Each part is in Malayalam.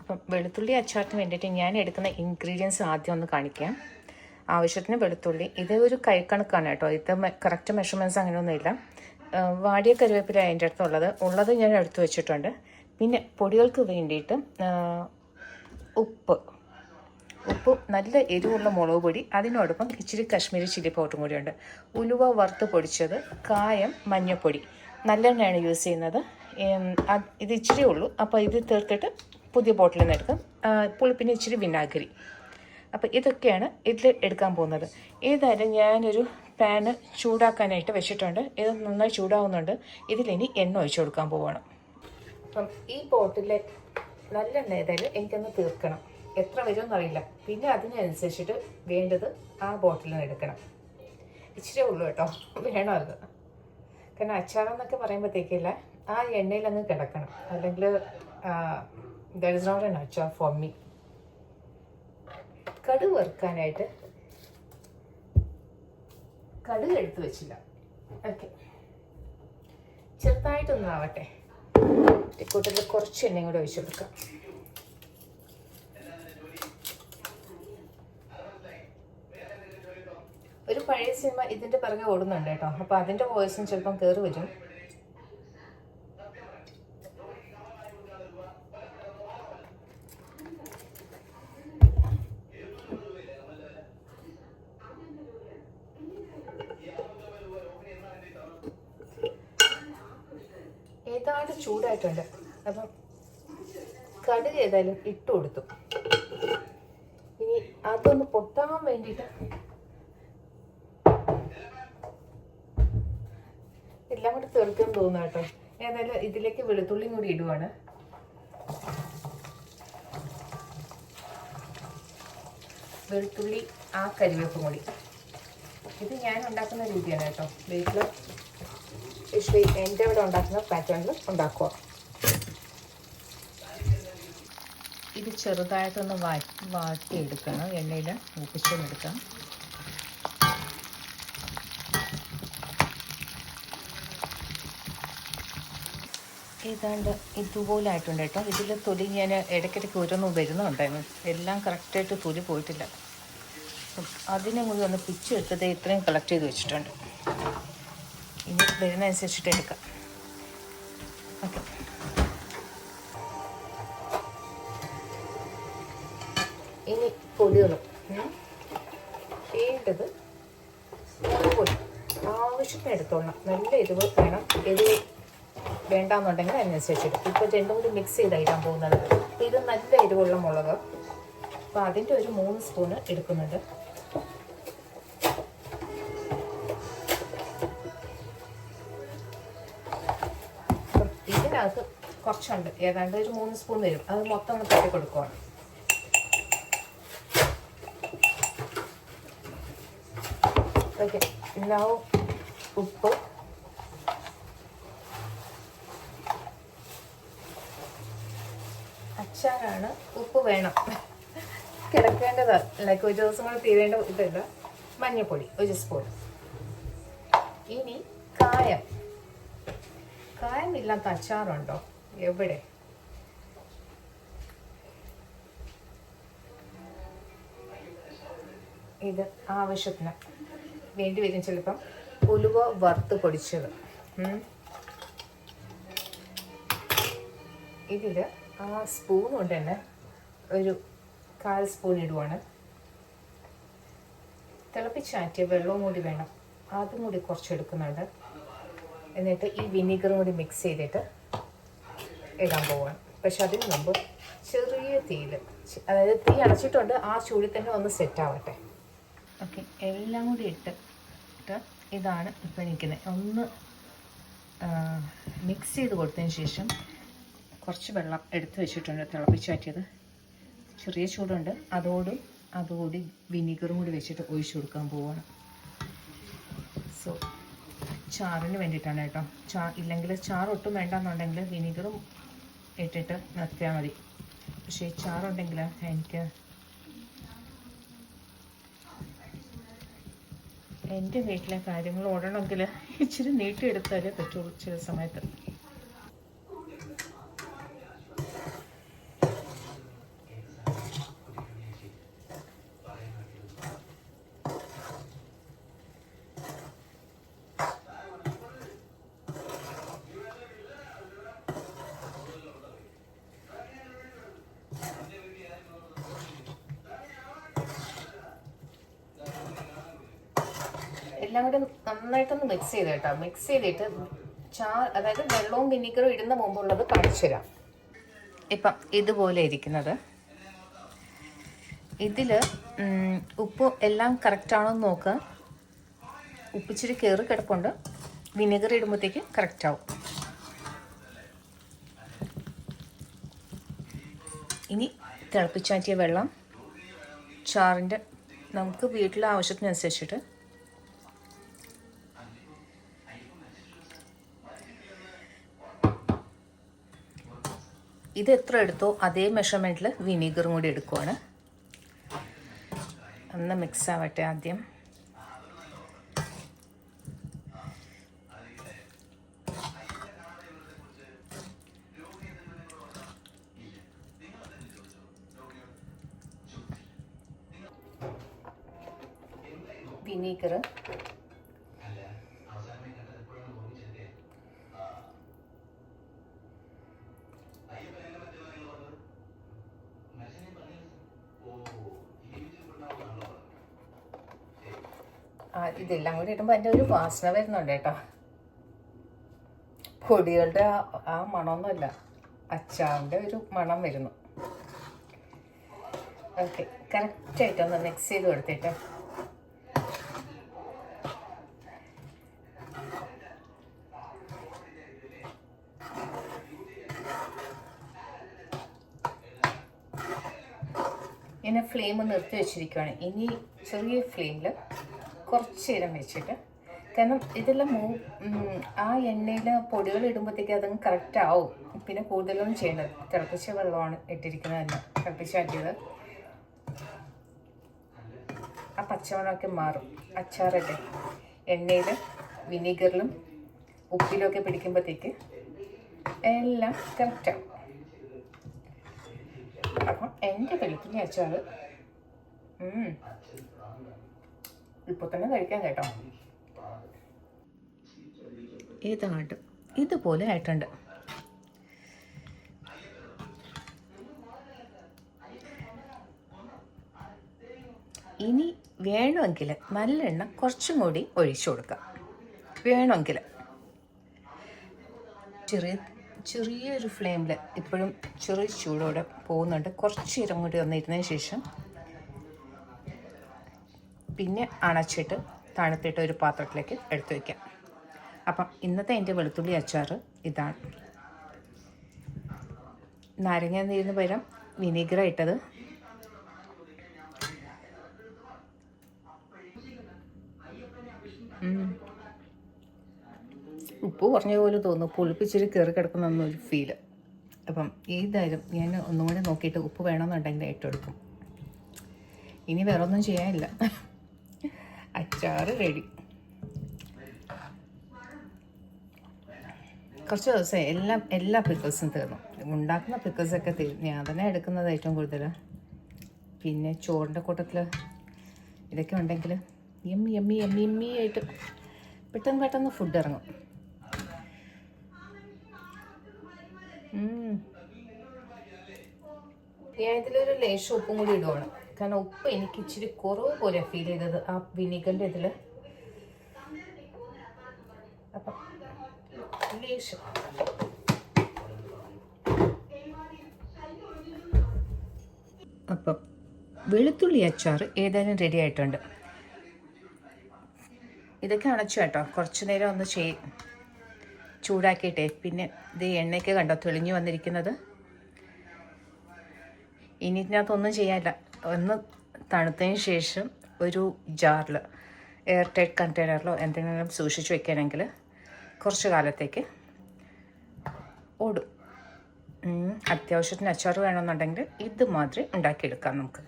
അപ്പം വെളുത്തുള്ളി അച്ചാറിന് വേണ്ടിയിട്ട് ഞാൻ എടുക്കുന്ന ഇൻഗ്രീഡിയൻസ് ആദ്യം ഒന്ന് കാണിക്കാം. ആവശ്യത്തിന് വെളുത്തുള്ളി, ഇത് ഒരു കൈക്കണക്കാണ് കേട്ടോ, ഇത് കറക്റ്റ് മെഷർമെൻറ്റ്സ് അങ്ങനെയൊന്നുമില്ല. വാടിയ കറിവേപ്പില അതിൻ്റെ ഉള്ളത് ഞാൻ എടുത്തു വെച്ചിട്ടുണ്ട്. പിന്നെ പൊടികൾക്ക് വേണ്ടിയിട്ട് ഉപ്പ്, നല്ല എരിവുള്ള മുളക് പൊടി, അതിനോടൊപ്പം ഇച്ചിരി കാശ്മീരി ചില്ലി പൗഡറും കൂടിയുണ്ട്. ഉലുവ വറുത്ത് പൊടിച്ചത്, കായം, മഞ്ഞൾപ്പൊടി, നല്ലെണ്ണയാണ് യൂസ് ചെയ്യുന്നത്. ഇത് ഇച്ചിരി ഉള്ളൂ, അപ്പോൾ ഇത് തീർത്തിട്ട് പുതിയ ബോട്ടിലിൽ നിന്ന് എടുക്കും. പുളിപ്പിന് ഇച്ചിരി വിനാഗിരി. അപ്പോൾ ഇതൊക്കെയാണ് ഇതിൽ എടുക്കാൻ പോകുന്നത്. ഏതായാലും ഞാനൊരു പാന് ചൂടാക്കാനായിട്ട് വെച്ചിട്ടുണ്ട്. ഇത് നന്നായി ചൂടാവുന്നുണ്ട്. ഇതിലിനി എണ്ണ ഒഴിച്ചു കൊടുക്കാൻ പോവുകയാണ്. അപ്പം ഈ ബോട്ടിലെ നല്ലെണ്ണ ഏതായാലും എനിക്കൊന്ന് തീർക്കണം. എത്ര വരുമെന്ന് അറിയില്ല. പിന്നെ അതിനനുസരിച്ചിട്ട് വേണ്ടത് ആ ബോട്ടിൽ നിന്ന് എടുക്കണം. ഇച്ചിരി ഉള്ളൂ കേട്ടോ, വേണം അത്. കാരണം അച്ചാറെന്നൊക്കെ പറയുമ്പോഴത്തേക്കില്ല ആ എണ്ണയിൽ അങ്ങ് കിടക്കണം, അല്ലെങ്കിൽ ദാറ്റ് ഇസ് നോട്ട് എൻ അച്ചാർ ഫോർ മീ. കടുക് വറുക്കാനായിട്ട് കടുക് എടുത്ത് വെച്ചില്ല. ഓക്കെ, ചെറുതായിട്ടൊന്നാവട്ടെ. കൂട്ടത്തിൽ കുറച്ച് എണ്ണയും കൂടെ ഒഴിച്ചു കൊടുക്കാം. ഒരു പഴയ സിനിമ ഇതിൻ്റെ പിറകെ ഓടുന്നുണ്ട് കേട്ടോ, അപ്പോൾ അതിൻ്റെ വോയിസും ചിലപ്പം കയറി വരും. ഏതാണ്ട് ചൂടായിട്ടുണ്ട്. അപ്പം കടുക് ഏതായാലും ഇട്ട് കൊടുത്തു. ഇനി അതൊന്ന് പൊട്ടാൻ വേണ്ടിയിട്ട് എല്ലാം കൂടി തീർക്കാൻ തോന്നുന്നു കേട്ടോ. ഏതായാലും ഇതിലേക്ക് വെളുത്തുള്ളിയും കൂടി ഇടുവാണ്. വെളുത്തുള്ളി, ആ കരിവേപ്പും കൂടി. ഇത് ഞാൻ ഉണ്ടാക്കുന്ന രീതിയാണ് കേട്ടോ. വീട്ടിൽ യൂഷ്വലി എൻ്റെ ഇവിടെ ഉണ്ടാക്കുന്ന പാറ്റേണിൽ ഉണ്ടാക്കുക. ഇത് ചെറുതായിട്ടൊന്ന് വാട്ടിയെടുക്കണം. എണ്ണയിൽ മൂപ്പിച്ചെടുക്കാം. ഏതാണ്ട് ഇതുപോലെ ആയിട്ടുണ്ട് കേട്ടോ. ഇതിൽ തൊലി ഞാൻ ഇടയ്ക്കിടയ്ക്ക് ഓരോന്നും വരുന്നുണ്ടായിരുന്നു. എല്ലാം കറക്റ്റായിട്ട് തൊലി പോയിട്ടില്ല. അതിനെ കൂടി ഒന്ന് പിച്ചെടുത്തത് ഇത്രയും കളക്ട് ചെയ്ത് വെച്ചിട്ടുണ്ട്. ഇനി വരുന്നതനുസരിച്ചിട്ട് എടുക്കാം. ഓക്കെ, ഇനി പൊടികളും വേണ്ടത് പൊടി ആവശ്യത്തിന് എടുത്തോളണം. നല്ല എരിവ് വേണം. എരിവ് വേണ്ടാന്നുണ്ടെങ്കിൽ അതിനനുസരിച്ചിട്ട്. ഇപ്പോൾ രണ്ടും കൂടി മിക്സ് ചെയ്തായിട്ടാണ് പോകുന്നത്. ഇത് നല്ല എരിവുള്ള മുളക്, അപ്പോൾ അതിൻ്റെ ഒരു 3 സ്പൂണ് എടുക്കുന്നുണ്ട്. ഇതിനകത്ത് കുറച്ചുണ്ട്, ഏതാണ്ട് ഒരു 3 സ്പൂൺ വരും. അത് മൊത്തം ഒന്ന് തട്ടി കൊടുക്കുവാണ്. ഓക്കെ, now ഉപ്പ്, അച്ചാറാണ്, ഉപ്പ് വേണം, കിടക്കേണ്ടതാണ്. ലൈക്ക് ഒരു ദിവസം കൂടെ തീരേണ്ട ഇതല്ല. മഞ്ഞൾപ്പൊടി 1 സ്പൂൺ. ഇനി കായമില്ലാത്ത അച്ചാറുണ്ടോ എവിടെ? ഇത് ആവശ്യത്തിന് വേണ്ടി വരും ചിലപ്പം. ഉലുവ വറുത്ത് പൊടിച്ചത്. ഇതിൽ ആ സ്പൂൺ കൊണ്ട് തന്നെ ഒരു 1/4 സ്പൂൺ ഇടുവാണ്. തിളപ്പിച്ചാറ്റിയ വെള്ളവും കൂടി വേണം, അതും കൂടി കുറച്ചെടുക്കുന്നുണ്ട്. എന്നിട്ട് ഈ വിനീഗറും കൂടി മിക്സ് ചെയ്തിട്ട് ഇടാൻ പോവാണ്. പക്ഷെ അതിന് മുമ്പ് ചെറിയ തീയിൽ, അതായത് തീ അടച്ചിട്ടുണ്ട്, ആ ചൂടിൽ തന്നെ ഒന്ന് സെറ്റ് ആവട്ടെ. ഓക്കെ, എല്ലാം കൂടി ഇട്ടിട്ട് ഇതാണ് ഇപ്പം നിൽക്കുന്നത്. ഒന്ന് മിക്സ് ചെയ്ത് കൊടുത്തതിന് ശേഷം കുറച്ച് വെള്ളം എടുത്ത് വെച്ചിട്ടുണ്ട്, തിളപ്പിച്ചാറ്റിയത്. ചെറിയ ചൂടുണ്ട്, അതോടുകൂടി വിനീഗറും കൂടി വെച്ചിട്ട് ഒഴിച്ചു കൊടുക്കാൻ പോവുകയാണ്. സോ ചാറിന് വേണ്ടിയിട്ടാണ് കേട്ടോ. ഇല്ലെങ്കിൽ ചാറ് ഒട്ടും വേണ്ടെന്നുണ്ടെങ്കിൽ വിനീഗറും ഇട്ടിട്ട് നിർത്തിയാൽ മതി. പക്ഷേ ചാറുണ്ടെങ്കിൽ എനിക്ക് എൻ്റെ വീട്ടിലെ കാര്യങ്ങൾ ഓടണമെങ്കിൽ ഇച്ചിരി നീട്ടിയെടുത്താലേ പറ്റുള്ളൂ ചില സമയത്ത്. എല്ലാം കൂടി നന്നായിട്ടൊന്ന് മിക്സ് ചെയ്ത് കേട്ടോ. മിക്സ് ചെയ്തിട്ട് അതായത് വെള്ളവും വിനീഗറും ഇടുന്ന മുമ്പുള്ളത് കാണിച്ചു തരാം. ഇപ്പം ഇതുപോലെ ഇരിക്കുന്നത്. ഇതിൽ ഉപ്പ് എല്ലാം കറക്റ്റാണോ എന്ന് നോക്കുക. ഉപ്പിച്ചിരി കയറി കിടപ്പുണ്ട്. വിനെഗർ ഇടുമ്പോഴത്തേക്ക് കറക്റ്റാവും. ഇനി തിളപ്പിച്ചാറ്റിയ വെള്ളം ചാറിൻ്റെ നമുക്ക് വീട്ടിലെ ആവശ്യത്തിനനുസരിച്ചിട്ട് ഇത് എത്ര എടുത്തോ അതേ മെഷർമെൻറ്റിൽ വിനീഗറും കൂടി എടുക്കുവാണ്. ഒന്ന് മിക്സ് ആവട്ടെ ആദ്യം. വിനീഗർ ഇതെല്ലാം കൂടി ഇടുമ്പോൾ അതിൻ്റെ ഒരു വാസന വരുന്നുണ്ട് കേട്ടോ. പൊടികളുടെ ആ മണമൊന്നുമല്ല, അച്ചാറിൻ്റെ ഒരു മണം വരുന്നു. ഓക്കെ, കറക്റ്റായിട്ടൊന്ന് മിക്സ് ചെയ്ത് കൊടുത്തിട്ട് ഇങ്ങനെ ഫ്ലെയിം നിർത്തി വെച്ചിരിക്കുകയാണ്. ഇനി ചെറിയ ഫ്ലെയിമിൽ കുറച്ച് നേരം വെച്ചിട്ട്, കാരണം ഇതെല്ലാം ആ എണ്ണയിൽ പൊടികൾ ഇടുമ്പോഴത്തേക്ക് അതങ്ങ് കറക്റ്റ് ആവും. പിന്നെ കൂടുതലൊന്നും ചെയ്യേണ്ടത്, തിളപ്പിച്ച വെള്ളമാണ് ഇട്ടിരിക്കുന്നതല്ല, തിളപ്പിച്ചാറ്റിയത്. ആ പച്ചമണമൊക്കെ മാറും. അച്ചാറല്ലേ, എണ്ണയിൽ വിനീഗറിലും ഉപ്പിലൊക്കെ പിടിക്കുമ്പോഴത്തേക്ക് എല്ലാം കറക്റ്റാവും. അപ്പം എൻ്റെ വെളുത്തുള്ളി അച്ചാർ ഇപ്പോൾ തന്നെ കഴിക്കാൻ കേട്ടോ. ഏതാണ്ട് ഇതുപോലെ ആയിട്ടുണ്ട്. ഇനി വേണമെങ്കിൽ നല്ലെണ്ണ കുറച്ചും കൂടി ഒഴിച്ചു കൊടുക്കാം. വേണമെങ്കിൽ ചെറിയൊരു ഫ്ലെയിമിൽ ഇപ്പോഴും ചെറിയ ചൂടോടെ പോകുന്നുണ്ട്. കുറച്ച് നേരം കൂടി വന്നിരുന്നതിന് ശേഷം പിന്നെ അണച്ചിട്ട് തണുത്തിട്ട് ഒരു പാത്രത്തിലേക്ക് എടുത്തു വയ്ക്കാം. അപ്പം ഇന്നത്തെ എൻ്റെ വെളുത്തുള്ളി അച്ചാർ ഇതാണ്. നാരങ്ങ നീരിന് പകരം വിനീഗറാണ് ഇട്ടത്. ഉപ്പ് കുറഞ്ഞ പോലെ തോന്നുന്നു, പുളിപ്പിച്ചിരി കയറി കിടക്കുന്നൊരു ഫീല്. അപ്പം ഏതായാലും ഞാൻ ഒന്നുകൂടി നോക്കിയിട്ട് ഉപ്പ് വേണമെന്നുണ്ടെങ്കിൽ ഏറ്റെടുക്കും. ഇനി വേറെ ഒന്നും ചെയ്യാനില്ല, അച്ചാർ റെഡി. കുറച്ച് ദിവസം എല്ലാ പിക്കിൾസും തീർന്നു. ഉണ്ടാക്കുന്ന പിക്കിൾസൊക്കെ തീർന്നു. ഞാൻ തന്നെ എടുക്കുന്നത് ഏറ്റവും കൂടുതൽ. പിന്നെ ചോറിൻ്റെ കൂട്ടത്തിൽ ഇതൊക്കെ ഉണ്ടെങ്കിൽ എമ്മി ആയിട്ട് പെട്ടെന്ന് ഫുഡ് ഇറങ്ങും. ഞാൻ ഇതിലൊരു ലേശം ഉപ്പും കൂടി ഇടുവാണ്. കാരണം ഉപ്പ് എനിക്ക് ഇച്ചിരി കുറവ് പോലെ ഫീൽ ചെയ്തത് ആ വിനീഗറിൻ്റെ ഇതിൽ. അപ്പം ലേശം അപ്പം വെളുത്തുള്ളി അച്ചാർ ഏതായാലും റെഡി ആയിട്ടുണ്ട്. ഇതൊക്കെ അണച്ചു കേട്ടോ. കുറച്ച് നേരം ഒന്ന് ചൂടാക്കിയിട്ടേ പിന്നെ ഇത് എണ്ണയ്ക്ക് കണ്ടോ തെളിഞ്ഞു വന്നിരിക്കുന്നത്. ഇനി ഇതിനകത്തൊന്നും ചെയ്യാനില്ല. ഒന്ന് തണുത്തതിന് ശേഷം ഒരു ജാറിൽ എയർ ടൈറ്റ് കണ്ടെയ്നറിലോ എന്തെങ്കിലും സൂക്ഷിച്ച് വെക്കുകയാണെങ്കിൽ കുറച്ച് കാലത്തേക്ക് ഓടും. അത്യാവശ്യത്തിന് അച്ചാർ വേണമെന്നുണ്ടെങ്കിൽ ഇത് മാതിരി ഉണ്ടാക്കിയെടുക്കാം നമുക്ക്.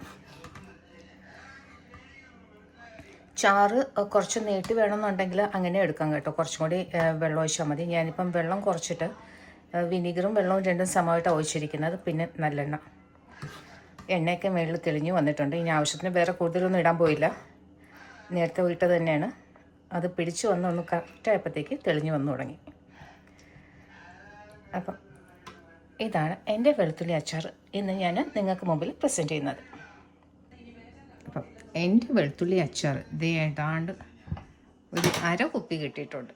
ചാറ് കുറച്ച് നീട്ടി വേണമെന്നുണ്ടെങ്കിൽ അങ്ങനെ എടുക്കാം കേട്ടോ. കുറച്ചും കൂടി വെള്ളം ഒഴിച്ചാൽ മതി. ഞാനിപ്പം വെള്ളം കുറച്ചിട്ട് വിനീഗറും വെള്ളവും രണ്ടും സമമായിട്ട് ഒഴിച്ചിരിക്കുന്നത്. പിന്നെ നല്ലെണ്ണ, എണ്ണയൊക്കെ മേളിൽ തെളിഞ്ഞു വന്നിട്ടുണ്ട്. ഇനി ആവശ്യത്തിന് വേറെ കൂടുതലൊന്നും ഇടാൻ പോയില്ല, നേരത്തെ ഇട്ടത് തന്നെയാണ്. അത് പിടിച്ച് വന്നൊന്ന് കറക്റ്റായപ്പോഴത്തേക്ക് തെളിഞ്ഞു വന്നു തുടങ്ങി. അപ്പം ഇതാണ് എൻ്റെ വെളുത്തുള്ളി അച്ചാർ ഇന്ന് ഞാൻ നിങ്ങൾക്ക് മുമ്പിൽ പ്രസൻറ്റ് ചെയ്യുന്നത്. അപ്പം എൻ്റെ വെളുത്തുള്ളി അച്ചാർ ഇത് ഏതാണ്ട് ഒരു അര കുപ്പി കിട്ടിയിട്ടുണ്ട്.